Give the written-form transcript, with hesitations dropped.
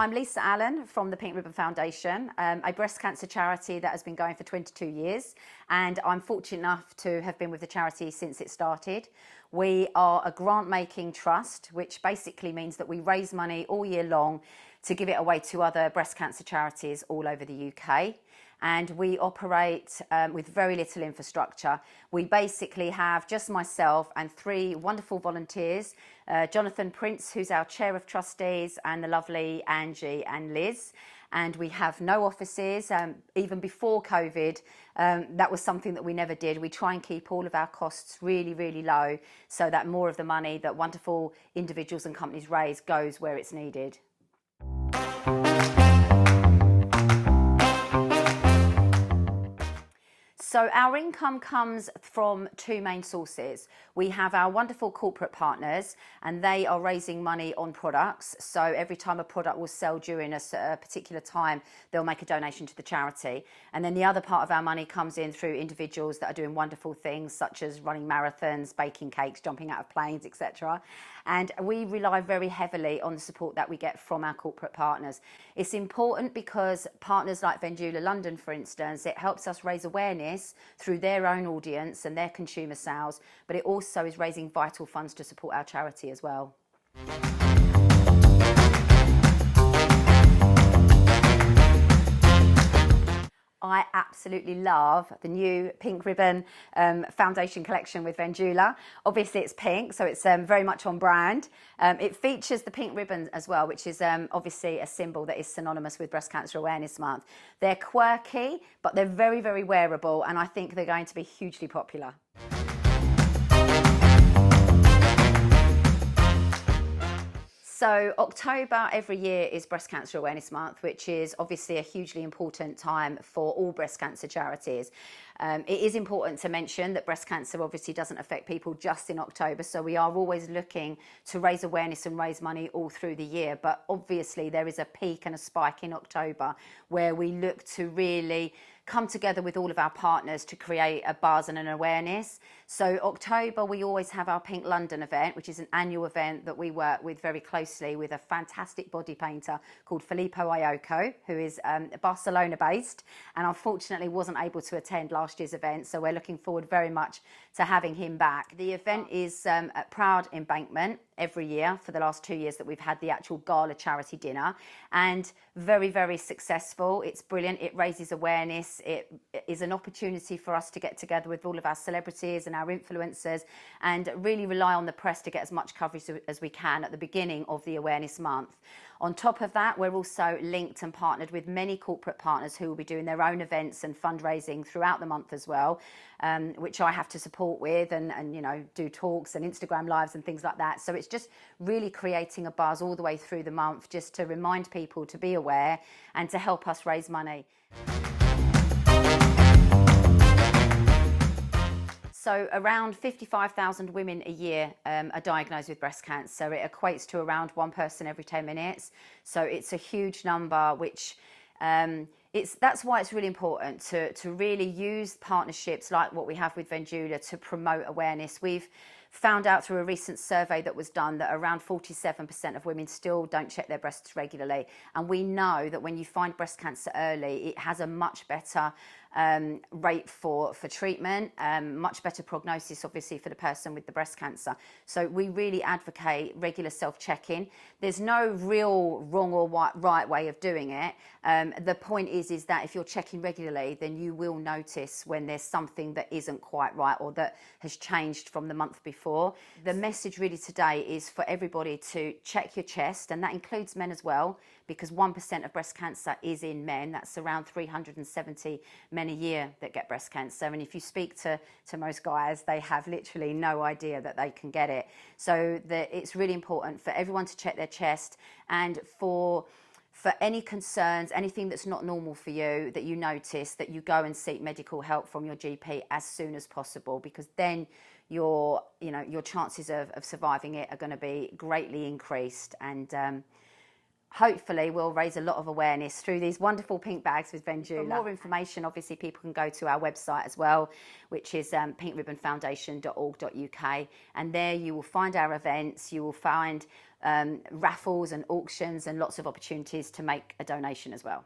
I'm Lisa Allen from the Pink Ribbon Foundation, a breast cancer charity that has been going for 22 years, and I'm fortunate enough to have been with the charity since it started. We are a grant-making trust, which basically means that we raise money all year long to give it away to other breast cancer charities all over the UK. And we operate with very little infrastructure. We basically have just myself and 3 wonderful volunteers, Jonathan Prince, who's our Chair of Trustees, and the lovely Angie and Liz. And we have no offices. Even before COVID, that was something that we never did. We try and keep all of our costs really, really low so that more of the money that wonderful individuals and companies raise goes where it's needed. So our income comes from 2 main sources. We have our wonderful corporate partners, and they are raising money on products. So every time a product will sell during a particular time, they'll make a donation to the charity. And then the other part of our money comes in through individuals that are doing wonderful things, such as running marathons, baking cakes, jumping out of planes, etc. And we rely very heavily on the support that we get from our corporate partners. It's important because partners like Vendula London, for instance, it helps us raise awareness through their own audience and their consumer sales, but it also is raising vital funds to support our charity as well. I absolutely love the new Pink Ribbon foundation collection with Vendula. Obviously it's pink, so it's very much on brand. It features the pink ribbon as well, which is obviously a symbol that is synonymous with Breast Cancer Awareness Month. They're quirky, but they're very, very wearable, and I think they're going to be hugely popular. So October every year is Breast Cancer Awareness Month, which is obviously a hugely important time for all breast cancer charities. It is important to mention that breast cancer obviously doesn't affect people just in October, so we are always looking to raise awareness and raise money all through the year. But obviously there is a peak and a spike in October where we look to really come together with all of our partners to create a buzz and an awareness. So October, we always have our Pink London event, which is an annual event that we work with very closely with a fantastic body painter called Filippo Iocco, who is Barcelona based, and unfortunately wasn't able to attend last year's event. So we're looking forward very much to having him back. The event is at Proud Embankment every year for the last 2 years that we've had the actual gala charity dinner, and very, very successful. It's brilliant. It raises awareness. It is an opportunity for us to get together with all of our celebrities and our influencers and really rely on the press to get as much coverage as we can at the beginning of the awareness month. On top of that, we're also linked and partnered with many corporate partners who will be doing their own events and fundraising throughout the month as well, which I have to support with and you know, do talks and Instagram lives and things like that. So it's just really creating a buzz all the way through the month, just to remind people to be aware and to help us raise money. So around 55,000 women a year are diagnosed with breast cancer. It equates to around 1 person every 10 minutes. So it's a huge number, which that's why it's really important to really use partnerships like what we have with Vendula to promote awareness. We've found out through a recent survey that was done that around 47% of women still don't check their breasts regularly. And we know that when you find breast cancer early, it has a much better rate for treatment, much better prognosis obviously for the person with the breast cancer. So we really advocate regular self-checking. There's no real wrong or right way of doing it. The point is that if you're checking regularly, then you will notice when there's something that isn't quite right or that has changed from the month before. The message really today is for everybody to check your chest, and that includes men as well, because 1% of breast cancer is in men. That's around 370 men a year that get breast cancer. And if you speak to most guys, they have literally no idea that they can get it. So it's really important for everyone to check their chest, and for any concerns, anything that's not normal for you that you notice, that you go and seek medical help from your GP as soon as possible, because then your chances of surviving it are going to be greatly increased. And hopefully we'll raise a lot of awareness through these wonderful pink bags with Vendula. For more information, obviously people can go to our website as well, which is pinkribbonfoundation.org.uk, and there you will find our events, you will find raffles and auctions and lots of opportunities to make a donation as well.